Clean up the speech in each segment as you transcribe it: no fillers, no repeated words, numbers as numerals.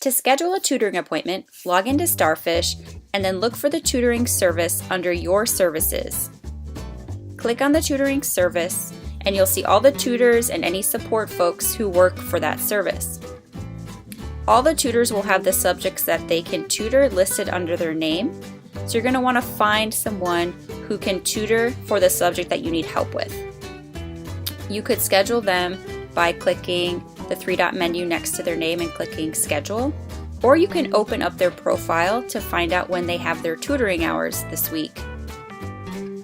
To schedule a tutoring appointment, log into Starfish and then look for the tutoring service under your services. Click on the tutoring service and you'll see all the tutors and any support folks who work for that service. All the tutors will have the subjects that they can tutor listed under their name, so you're going to want to find someone who can tutor for the subject that you need help with. You could schedule them by clicking the three-dot menu next to their name and clicking Schedule, or you can open up their profile to find out when they have their tutoring hours this week.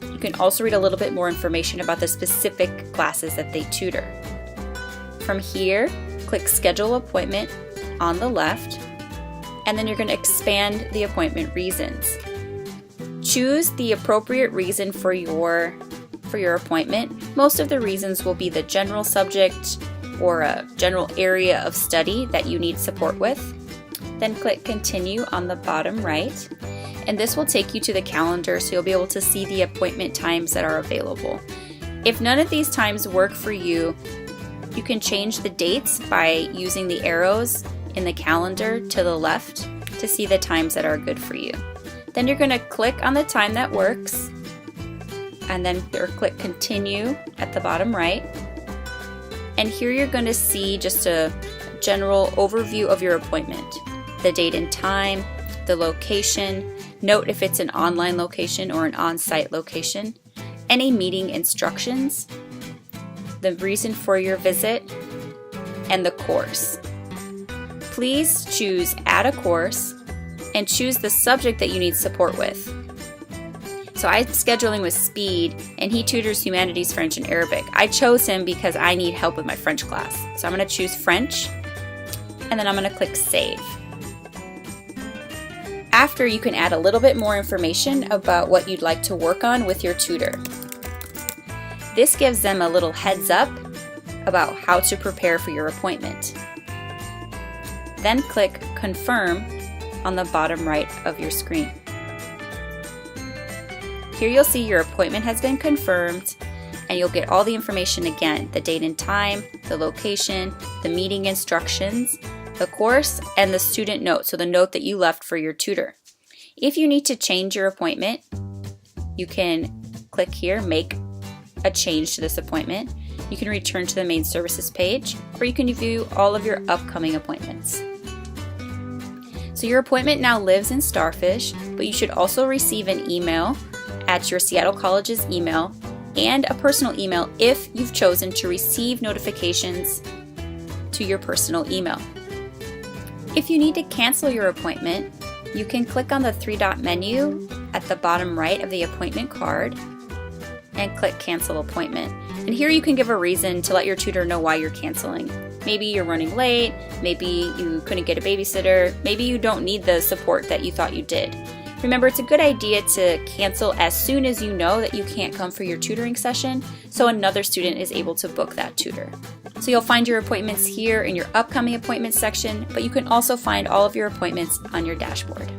You can also read a little bit more information about the specific classes that they tutor. From here, click Schedule Appointment on the left, and then you're going to expand the appointment reasons. Choose the appropriate reason for your appointment. Most of the reasons will be the general subject or a general area of study that you need support with. Then click Continue on the bottom right, and this will take you to the calendar so you'll be able to see the appointment times that are available. If none of these times work for you, you can change the dates by using the arrows in the calendar to the left to see the times that are good for you. Then you're going to click on the time that works, and then click Continue at the bottom right. And here you're going to see just a general overview of your appointment. The date and time, the location, note if it's an online location or an on-site location, any meeting instructions, the reason for your visit, and the course. Please choose Add a Course and choose the subject that you need support with. So I'm scheduling with Speed, and he tutors Humanities, French, and Arabic. I chose him because I need help with my French class. So I'm going to choose French, and then I'm going to click Save. After, you can add a little bit more information about what you'd like to work on with your tutor. This gives them a little heads up about how to prepare for your appointment. Then click Confirm on the bottom right of your screen. Here you'll see your appointment has been confirmed, and you'll get all the information again: the date and time, the location, the meeting instructions, the course, and the student note, so the note that you left for your tutor. If you need to change your appointment, you can click here, Make a Change to this appointment. You can return to the main services page, or you can view all of your upcoming appointments. So your appointment now lives in Starfish, but you should also receive an email at your Seattle College's email and a personal email if you've chosen to receive notifications to your personal email. If you need to cancel your appointment, you can click on the three-dot menu at the bottom right of the appointment card and click Cancel Appointment. And here you can give a reason to let your tutor know why you're canceling. Maybe you're running late, maybe you couldn't get a babysitter, maybe you don't need the support that you thought you did. Remember, it's a good idea to cancel as soon as you know that you can't come for your tutoring session, so another student is able to book that tutor. So you'll find your appointments here in your upcoming appointments section, but you can also find all of your appointments on your dashboard.